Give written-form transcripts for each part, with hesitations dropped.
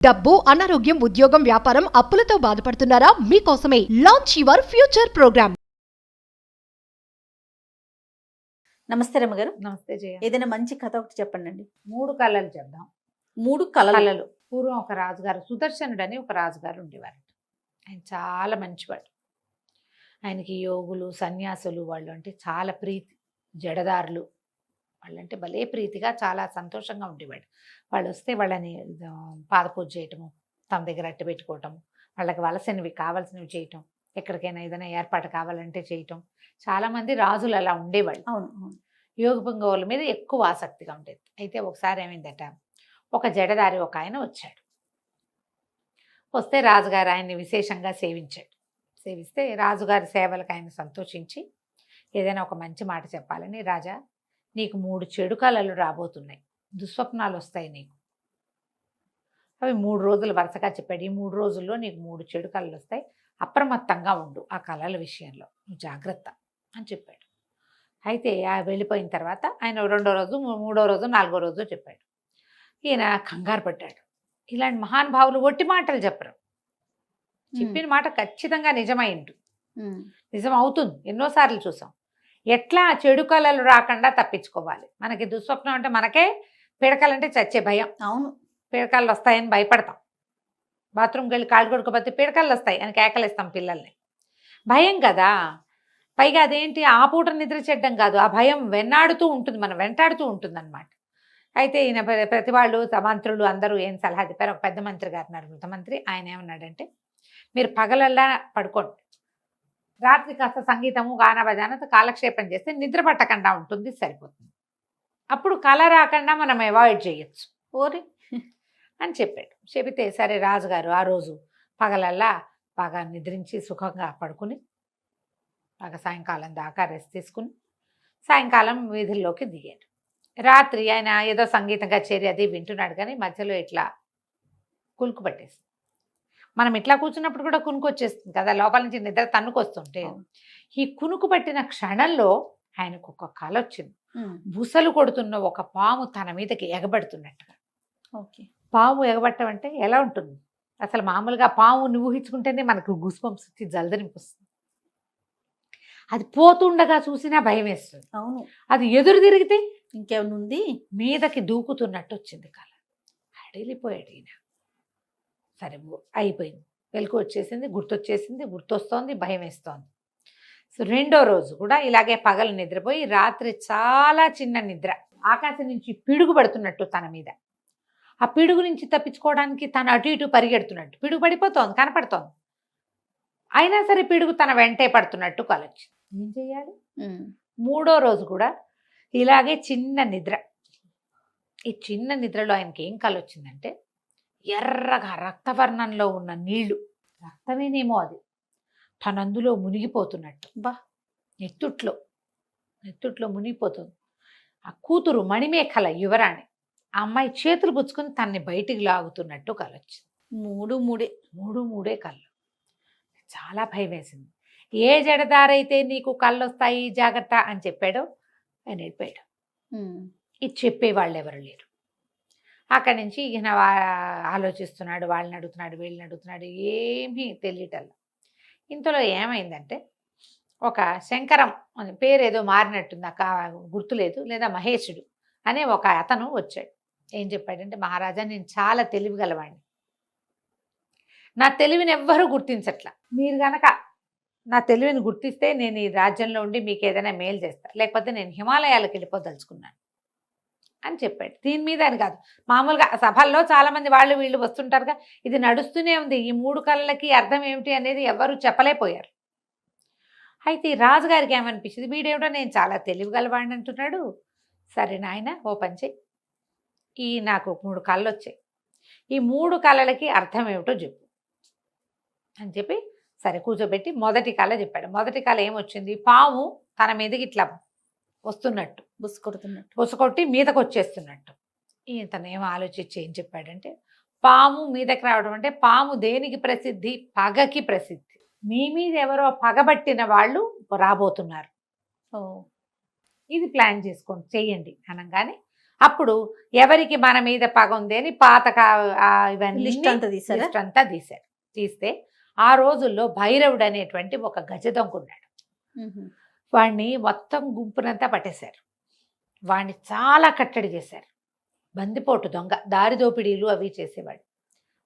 డబ్బు, అనారోగ్యం, ఉద్యోగం, వ్యాపారం, అప్పులతో బాధపడుతున్నారా? మీకోసమే లాంచ్ యువర్ ఫ్యూచర్ ప్రోగ్రామ్. నమస్తే రమ్మగారు. నమస్తే జయ. ఏదైనా మంచి కథ ఒకటి చెప్పండి. 3 కళలు చెప్దాం. 3 కళలు. కళలు. పూర్వం ఒక రాజుగారు, సుదర్శనుడు అని ఒక రాజుగారు ఉండేవారు. ఆయన చాలా మంచివాడు. ఆయనకి యోగులు, సన్యాసులు వాళ్ళు అంటే చాలా ప్రీతి. జడదారులు వాళ్ళంటే భలే ప్రీతిగా, చాలా సంతోషంగా ఉండేవాడు. వాళ్ళు వస్తే వాళ్ళని పాదపూజ చేయటము, తమ దగ్గర అట్టు పెట్టుకోవటము, వాళ్ళకి వలసినవి కావాల్సినవి చేయటం, ఎక్కడికైనా ఏదైనా ఏర్పాటు కావాలంటే చేయటం. చాలామంది రాజులు అలా ఉండేవాళ్ళు. అవును. యోగ పుంగవుల మీద ఎక్కువ ఆసక్తిగా ఉండేది. అయితే ఒకసారి ఏమైందట, ఒక జడదారి ఒక ఆయన వచ్చాడు. వస్తే రాజుగారు ఆయన్ని విశేషంగా సేవించాడు. సేవిస్తే రాజుగారి సేవలకు ఆయన సంతోషించి ఏదైనా ఒక మంచి మాట చెప్పాలని, రాజా నీకు 3 చెడు కళలు రాబోతున్నాయి, దుస్వప్నాలు వస్తాయి నీకు. అవి 3 రోజులు వరుసగా చెప్పాడు. ఈ 3 రోజుల్లో నీకు 3 చెడు కళలు వస్తాయి, అప్రమత్తంగా ఉండు ఆ కళల విషయంలో, నువ్వు జాగ్రత్త అని చెప్పాడు. అయితే వెళ్ళిపోయిన తర్వాత ఆయన 2వ రోజు, 3వ రోజు, 4వ రోజు చెప్పాడు. ఈయన కంగారు పడ్డాడు. ఇలాంటి మహానుభావులు ఒట్టి మాటలు చెప్పరు. చెప్పిన మాట ఖచ్చితంగా నిజమైండు, నిజం అవుతుంది. ఎన్నోసార్లు చూసాం. ఎట్లా చెడు కళలు రాకుండా తప్పించుకోవాలి. మనకి దుస్వప్నం అంటే మనకే పిడకలంటే చచ్చే భయం. అవును, పిడకలు వస్తాయని భయపడతాం. బాత్రూమ్కి వెళ్ళి కాళ్ళు కొడుకోపోతే పిడకలు వస్తాయి అని కేకలేస్తాం పిల్లల్ని. భయం కదా. పైగా అదేంటి, ఆ పూట నిద్ర చెడ్డం కాదు, ఆ భయం వెన్నాడుతూ ఉంటుంది, మనం వెంటాడుతూ ఉంటుంది అనమాట. అయితే ఈయన ప్రతి వాళ్ళు మంత్రులు అందరూ ఏం సలహా చెప్పారు. ఒక పెద్ద మంత్రి గారు ఉన్నారు, మృత మంత్రి. ఆయన ఏమన్నాడంటే, మీరు పగలల్లా పడుకోండి, రాత్రి కాస్త సంగీతము, గాన భజానతో కాలక్షేపం చేస్తే నిద్ర పట్టకుండా ఉంటుంది, సరిపోతుంది. అప్పుడు కళ రాకుండా మనం అవాయిడ్ చేయొచ్చు ఓరి అని చెప్పాడు. చెబితే సరే రాజుగారు ఆ రోజు పగలల్లా బాగా నిద్రించి సుఖంగా పడుకుని బాగా సాయంకాలం దాకా రెస్ట్ తీసుకుని సాయంకాలం వీధుల్లోకి దిగాడు. రాత్రి ఆయన ఏదో సంగీతం కచేరి అది వింటున్నాడు, కానీ మధ్యలో ఇట్లా కునుకు పట్టేస్తుంది. మనం ఇట్లా కూర్చున్నప్పుడు కూడా కునుకు వచ్చేస్తుంది కదా, లోపల నుంచి నిద్ర తన్నుకొస్తుంటే. ఈ కునుకు పట్టిన క్షణంలో ఆయనకు ఒక కల వచ్చింది. బుసలు కొడుతున్న ఒక పాము తన మీదకి ఎగబడుతున్నట్టుగా. ఓకే. పాము ఎగబట్టం అంటే ఎలా ఉంటుంది అసలు? మామూలుగా పాముని ఊహించుకుంటేనే మనకు గుస్బంప్స్ వచ్చి జలదరింపుస్తుంది. అది పోతుండగా చూసినా భయం వేస్తుంది. అవును. అది ఎదురు తిరిగితే ఇంకేమైనా ఉంది, మీదకి దూకుతున్నట్టు వచ్చింది కళ. అడిలిపోయాడు ఈయన. సరే అయిపోయింది, వెలుగు వచ్చేసింది, గుర్తొచ్చేసింది, గుర్తొస్తోంది, భయం వేస్తోంది. సో 2వ రోజు కూడా ఇలాగే పగలు నిద్రపోయి రాత్రి చాలా చిన్న నిద్ర, ఆకాశం నుంచి పిడుగు పడుతున్నట్టు తన మీద. ఆ పిడుగు నుంచి తప్పించుకోవడానికి తను అటు ఇటు పరిగెడుతున్నట్టు, పిడుగు పడిపోతోంది, కనపడుతోంది. అయినా సరే పిడుగు తన వెంటే పడుతున్నట్టు కలొచ్చింది. ఏం చెయ్యాలి? 3వ రోజు కూడా ఇలాగే చిన్న నిద్ర. ఈ చిన్న నిద్రలో ఆయనకి ఏం కలొచ్చిందంటే, ఎర్రగా రక్తవర్ణంలో ఉన్న నీళ్లు, రక్తమేనేమో అది, తనందులో మునిగిపోతున్నట్టు. నెత్తుట్లో మునిగిపోతుంది. ఆ కూతురు మణిమేఖల యువరాణి, ఆ అమ్మాయి చేతులు పుచ్చుకొని తన్ని బయటికి లాగుతున్నట్టు కలొచ్చింది. 3 కళ్ళు. చాలా భయం వేసింది. ఏ జడదారైతే నీకు కళ్ళు వస్తాయి జాగ్రత్త అని చెప్పాడో ఆయన వెళ్ళిపోయాడు. ఇది చెప్పేవాళ్ళు ఎవరు లేరు. అక్కడి నుంచి ఈయన ఆలోచిస్తున్నాడు, వాళ్ళని అడుగుతున్నాడు, వీళ్ళని అడుగుతున్నాడు, ఏమీ తెలియటల్లా. ఇంతలో ఏమైందంటే, ఒక శంకరం అని పేరు ఏదో మారినట్టుంది, నాకు గుర్తులేదు, లేదా మహేశుడు అనే ఒక అతను వచ్చాడు. ఏం చెప్పాడంటే, మహారాజా నేను చాలా తెలివి గలవాడిని, నా తెలివిని ఎవ్వరూ గుర్తించట్లా. మీరు గనక నా తెలివిని గుర్తిస్తే నేను ఈ రాజ్యంలో ఉండి మీకు ఏదైనా మేలు చేస్తా, లేకపోతే నేను హిమాలయాలకు వెళ్ళిపోదలుచుకున్నాను అని చెప్పాడు. దీని మీద అని కాదు, మామూలుగా సభల్లో చాలామంది వాళ్ళు వీళ్ళు వస్తుంటారుగా, ఇది నడుస్తూనే ఉంది. ఈ 3 కళలకి అర్థం ఏమిటి అనేది ఎవరు చెప్పలేకపోయారు. అయితే ఈ రాజుగారికి ఏమనిపించింది, వీడేమిటో నేను చాలా తెలివిగలవాడిని అంటున్నాడు. సరే నాయన ఓ పని చెయ్యి, నాకు 3 కళలు వచ్చాయి, ఈ 3 కళలకి అర్థం ఏమిటో చెప్పు అని చెప్పి సరే కూర్చోబెట్టి మొదటి కళ చెప్పాడు. మొదటి కళ ఏమొచ్చింది, పాము తన మీదకి ఇట్లా వస్తున్నట్టు, బుసకొట్టి మీదకి వచ్చేస్తున్నట్టు. ఇతను ఏమో ఆలోచించి ఏం చెప్పాడంటే, పాము మీదకి రావడం అంటే పాము దేనికి ప్రసిద్ధి? పగకి ప్రసిద్ధి. మీ మీద ఎవరో పగబట్టిన వాళ్ళు రాబోతున్నారు, ఇది ప్లాన్ చేసుకోండి, చెయ్యండి అనగానే అప్పుడు ఎవరికి మన మీద పగ ఉంది అని పాత ఇవన్నీ లిస్ట్ అంతా తీసారా? లిస్ట్ అంతా తీశారు. తీస్తే ఆ రోజుల్లో భైరవుడు అనేటువంటి ఒక గజదొంగ ఉన్నాడు. వాడిని మొత్తం గుంపునంతా పట్టేశారు. వాడిని చాలా కట్టడి చేశారు. బందిపోటు దొంగ, దారి దోపిడీలు అవి చేసేవాడు.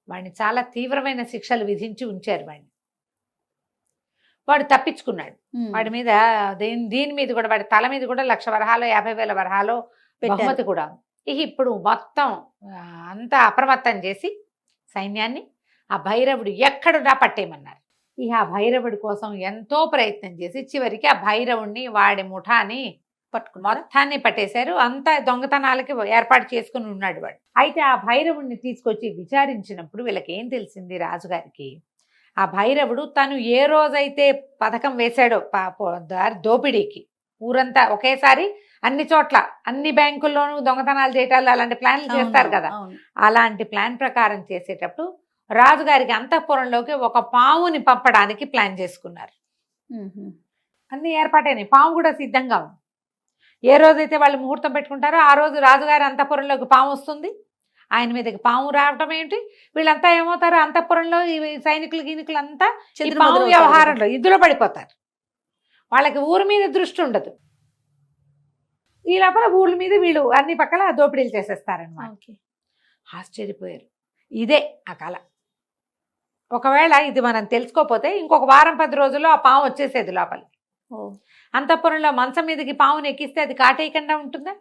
వాడిని చాలా తీవ్రమైన శిక్షలు విధించి ఉంచారు. వాడు తప్పించుకున్నాడు. వాడి మీద దీని మీద కూడా, వాడి తల మీద కూడా 1,00,000 వరహాలో 50,000 వరహాలో బహుమతి కూడా ఉంది. ఇప్పుడు మొత్తం అంతా అప్రమత్తం చేసి సైన్యాన్ని ఆ భైరవుడు ఎక్కడున్నా పట్టేయమన్నారు. ఆ భైరవుడి కోసం ఎంతో ప్రయత్నం చేసి చివరికి ఆ భైరవుడిని వాడి ముఠాని మొత్తాన్ని పట్టేశారు. అంతా దొంగతనాలకి ఏర్పాటు చేసుకుని ఉన్నాడు వాడు. అయితే ఆ భైరవుడిని తీసుకొచ్చి విచారించినప్పుడు వీళ్ళకి ఏం తెలిసింది రాజుగారికి, ఆ భైరవుడు తను ఏ రోజైతే పథకం వేశాడో దోపిడీకి, ఊరంతా ఒకేసారి అన్ని చోట్ల అన్ని బ్యాంకుల్లోనూ దొంగతనాలు చేయటాలు అలాంటి ప్లాన్లు చేస్తారు కదా, అలాంటి ప్లాన్ ప్రకారం చేసేటప్పుడు రాజుగారికి అంతఃపురంలోకి ఒక పావుని పంపడానికి ప్లాన్ చేసుకున్నారు. అన్ని ఏర్పాటైనాయి. పాము కూడా సిద్ధంగా ఉంది. ఏ రోజైతే వాళ్ళు ముహూర్తం పెట్టుకుంటారో ఆ రోజు రాజుగారి అంతఃపురంలోకి పాము వస్తుంది. ఆయన మీదకి పాము రావటం ఏంటి, వీళ్ళంతా ఏమవుతారు, అంతఃపురంలో ఈ సైనికులు గీనికులు అంతా పాము వ్యవహారంలో ఇద్దులో పడిపోతారు. వాళ్ళకి ఊరి మీద దృష్టి ఉండదు. ఈ లోపల ఊళ్ళ మీద వీళ్ళు అన్ని పక్కల దోపిడీలు చేసేస్తారనమాట. ఆశ్చర్యపోయారు. ఇదే ఆ కళ. ఒకవేళ ఇది మనం తెలుసుకోకపోతే ఇంకొక వారం 10 రోజుల్లో ఆ పాము వచ్చేసేది లోపలికి. అంతఃపురంలో మంచం మీదకి పాముని ఎక్కిస్తే అది కాటేయకుండా ఉంటుందా?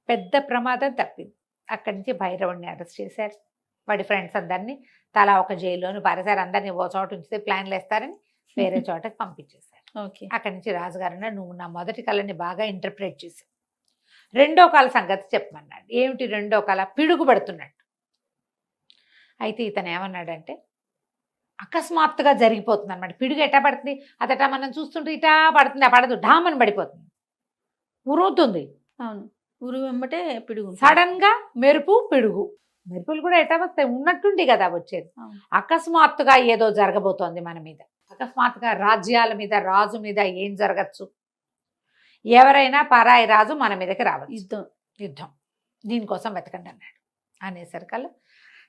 పెద్ద ప్రమాదం తప్పింది. అక్కడి నుంచి భైరవుడిని అరెస్ట్ చేశారు. వాడి ఫ్రెండ్స్ అందరినీ తలా ఒక జైల్లోని పారేశారు. అందరినీ ఓ చోట ఉంచితే ప్లాన్లు వేస్తారని వేరే చోటకి పంపించేశారు. అక్కడి నుంచి రాజుగారు నువ్వు నా మొదటి కళని బాగా ఇంటర్ప్రిట్ చేశావు, రెండో కళ సంగతి చెప్పమన్నాడు. ఏమిటి రెండో కళ? పిడుగు పడుతున్నట్టు. అయితే ఇతను ఏమన్నాడంటే అకస్మాత్తుగా జరిగిపోతుంది అనమాట. పిడుగు ఎట్టా పడుతుంది, అదట మనం చూస్తుంటే ఇటా పడుతుంది, పడదు, ఢామని పడిపోతుంది, ఉరుముతుంది. అవును, ఉరు వెంబటే పిడుగు. సడన్ గా మెరుపు, పిడుగు. మెరుపులు కూడా ఎట్టా వస్తాయి, ఉన్నట్టుండి కదా వచ్చేది. అకస్మాత్తుగా ఏదో జరగబోతోంది మన మీద. అకస్మాత్తుగా రాజ్యాల మీద, రాజు మీద ఏం జరగచ్చు, ఎవరైనా పరాయి రాజు మన మీదకి రావచ్చు, యుద్ధం, దీనికోసం వెతకండి అన్నాడు. అనేసరికల్లా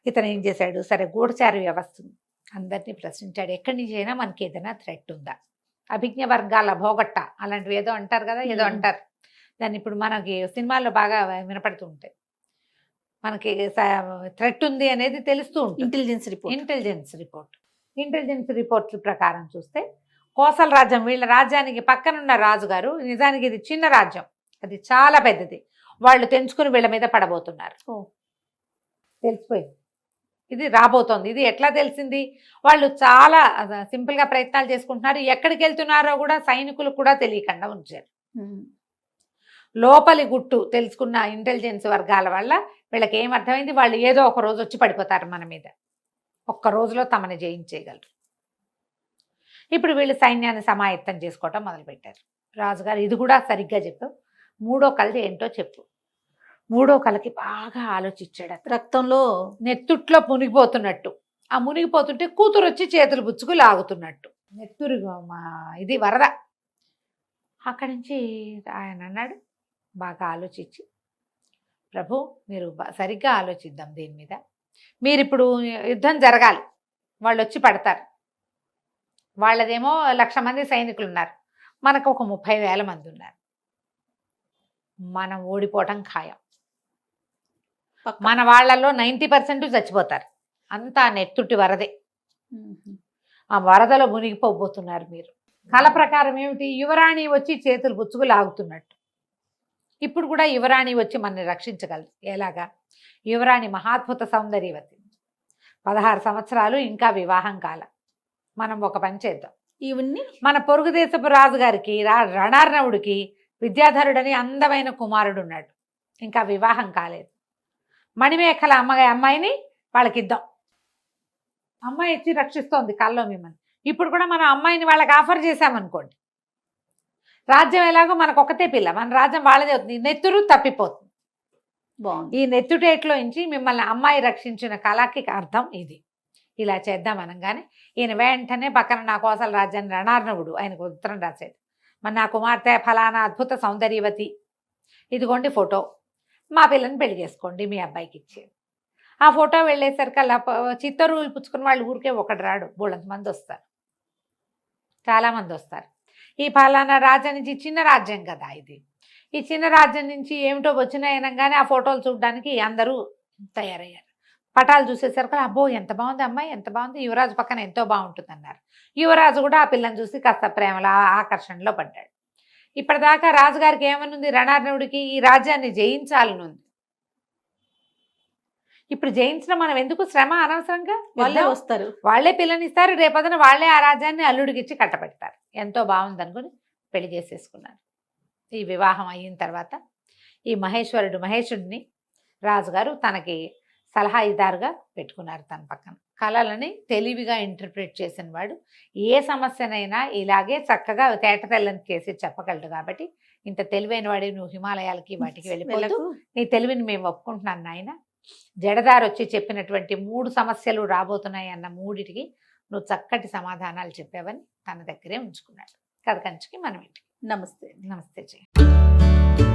ఇతను ఏం చేశాడు, సరే గూఢచారి వ్యవస్థ అందరినీ ప్రశ్నించాడు. ఎక్కడి నుంచి అయినా మనకి ఏదైనా థ్రెట్ ఉందా, అభిజ్ఞ వర్గాల భోగట్ట అలాంటివి ఏదో అంటారు కదా, ఏదో అంటారు దాన్ని. ఇప్పుడు మనకి సినిమాల్లో బాగా వినపడుతూ ఉంటాయి. మనకి థ్రెట్ ఉంది అనేది తెలుస్తూ ఉంటుంది. ఇంటెలిజెన్స్ రిపోర్ట్ ప్రకారం చూస్తే కోసల రాజ్యం, వీళ్ళ రాజ్యానికి పక్కనున్న రాజుగారు, నిజానికి ఇది చిన్న రాజ్యం, అది చాలా పెద్దది, వాళ్ళు తెంచుకుని వీళ్ళ మీద పడబోతున్నారు. తెలిసిపోయింది ఇది రాబోతోంది. ఇది ఎట్లా తెలిసింది, వాళ్ళు చాలా సింపుల్గా ప్రయత్నాలు చేసుకుంటున్నారు. ఎక్కడికి వెళ్తున్నారో కూడా సైనికులు కూడా తెలియకుండా ఉంచారు. లోపలి గుట్టు తెలుసుకున్న ఇంటెలిజెన్స్ వర్గాల వల్ల వీళ్ళకి ఏమర్థమైంది, వాళ్ళు ఏదో ఒక రోజు వచ్చి పడిపోతారు మన మీద, ఒక్క రోజులో తమని జయించేయగలరు. ఇప్పుడు వీళ్ళు సైన్యాన్ని సమాయత్తం చేసుకోవటం మొదలుపెట్టారు. రాజుగారు ఇది కూడా సరిగ్గా చెప్పు, మూడో కళ ఏంటో చెప్పు. మూడో కళకి బాగా ఆలోచించాడు. రక్తంలో నెత్తుట్లో మునిగిపోతున్నట్టు, ఆ మునిగిపోతుంటే కూతురు వచ్చి చేతులు పుచ్చుకు లాగుతున్నట్టు, నెత్తురు ఇది వరద. అక్కడి నుంచి ఆయన అన్నాడు, బాగా ఆలోచించి, ప్రభు మీరు సరిగ్గా ఆలోచిద్దాం దీని మీద. మీరు ఇప్పుడు యుద్ధం జరగాలి, వాళ్ళు వచ్చి పడతారు, వాళ్ళదేమో 1,00,000 మంది సైనికులు ఉన్నారు, మనకు ఒక 30,000 మంది ఉన్నారు, మనం ఓడిపోవటం ఖాయం. మన వాళ్ళల్లో 90% చచ్చిపోతారు, అంతా నెత్తుటి వరదే, ఆ వరదలో మునిగిపోబోతున్నారు మీరు. కళ ప్రకారం ఏమిటి, యువరాణి వచ్చి చేతులు పుచ్చుకు లాగుతున్నట్టు. ఇప్పుడు కూడా యువరాణి వచ్చి మనల్ని రక్షించగలరు. ఎలాగా? యువరాణి మహాద్భుత సౌందర్యవతి, 16 సంవత్సరాలు, ఇంకా వివాహం కాల. మనం ఒక పని చేద్దాం, ఇవన్నీ మన పొరుగు దేశపు రాజుగారికి రణార్ణవుడికి విద్యాధరుడని అందమైన కుమారుడు ఉన్నాడు, ఇంకా వివాహం కాలేదు. మణిమేఖల అమ్మాయిని వాళ్ళకి ఇద్దాం. అమ్మాయి ఇచ్చి రక్షిస్తోంది కల్లో మిమ్మల్ని. ఇప్పుడు కూడా మనం అమ్మాయిని వాళ్ళకి ఆఫర్ చేశామనుకోండి, రాజ్యం ఎలాగో మనకు ఒకతే పిల్ల, మన రాజ్యం వాళ్ళదే అవుతుంది, నెత్తురు తప్పిపోతుంది. ఈ నెత్తుటేట్లో నుంచి మిమ్మల్ని అమ్మాయి రక్షించిన కళకి అర్థం ఇది. ఇలా చేద్దాం అనగానే ఈయన వెంటనే పక్కన నా కోసల రాజ్యాన్ని రణార్ణవుడు ఆయనకు ఉత్తరం రాశాడు. మన నా కుమార్తె ఫలానా అద్భుత సౌందర్యవతి, ఇదిగోండి ఫోటో, మా పిల్లని పెళ్లి చేసుకోండి మీ అబ్బాయికి ఇచ్చేది. ఆ ఫోటో వెళ్ళేసరికి అలా చిత్తరువులు పుచ్చుకుని వాళ్ళు ఊరికే ఒకటి రాడు, బోళ్ళంత మంది వస్తారు, చాలామంది వస్తారు. ఈ ఫలానా రాజ్యం నుంచి, చిన్న రాజ్యం కదా ఇది, ఈ చిన్న రాజ్యం నుంచి ఏమిటో వచ్చినాయనగానే ఆ ఫోటోలు చూడడానికి అందరూ తయారయ్యారు. పటాలు చూసేసరికి అబ్బో ఎంత బాగుంది అమ్మాయి, ఎంత బాగుంది, యువరాజు పక్కన ఎంతో బాగుంటుంది అన్నారు. యువరాజు కూడా ఆ పిల్లని చూసి కాస్త ప్రేమలో ఆకర్షణలో పడ్డాడు. ఇప్పటిదాకా రాజుగారికి ఏమనుంది, రణార్ణవుడికి ఈ రాజ్యాన్ని జయించాలని ఉంది. ఇప్పుడు జయించడం మనం ఎందుకు, శ్రమ అనవసరంగా, వాళ్ళే వస్తారు. వాళ్ళే పిల్లనిస్తారు, రేపొద్దున వాళ్ళే ఆ రాజ్యాన్ని అల్లుడికిచ్చి కట్టబెడతారు. ఎంతో బాగుంది అనుకుని పెళ్లి చేసేసుకున్నారు. ఈ వివాహం అయిన తర్వాత ఈ మహేశుడిని రాజుగారు తనకి సలహాదారుగా పెట్టుకున్నారు తన పక్కన. కళలని తెలివిగా ఇంటర్ప్రిట్ చేసిన వాడు ఏ సమస్యనైనా ఇలాగే చక్కగా తేటతెల్లని చేసి చెప్పగలడు. కాబట్టి ఇంత తెలివైన వాడి, నువ్వు హిమాలయాలకి వాటికి వెళ్ళిపోతూ నీ తెలివిని మేము ఒప్పుకుంటున్నాను నాయన, జడదారు వచ్చి చెప్పినటువంటి 3 సమస్యలు రాబోతున్నాయి అన్న 3టికి నువ్వు చక్కటి సమాధానాలు చెప్పావని తన దగ్గరే ఉంచుకున్నాడు. కథ కంచికి మనం ఇంటికి. నమస్తే. నమస్తే జయ.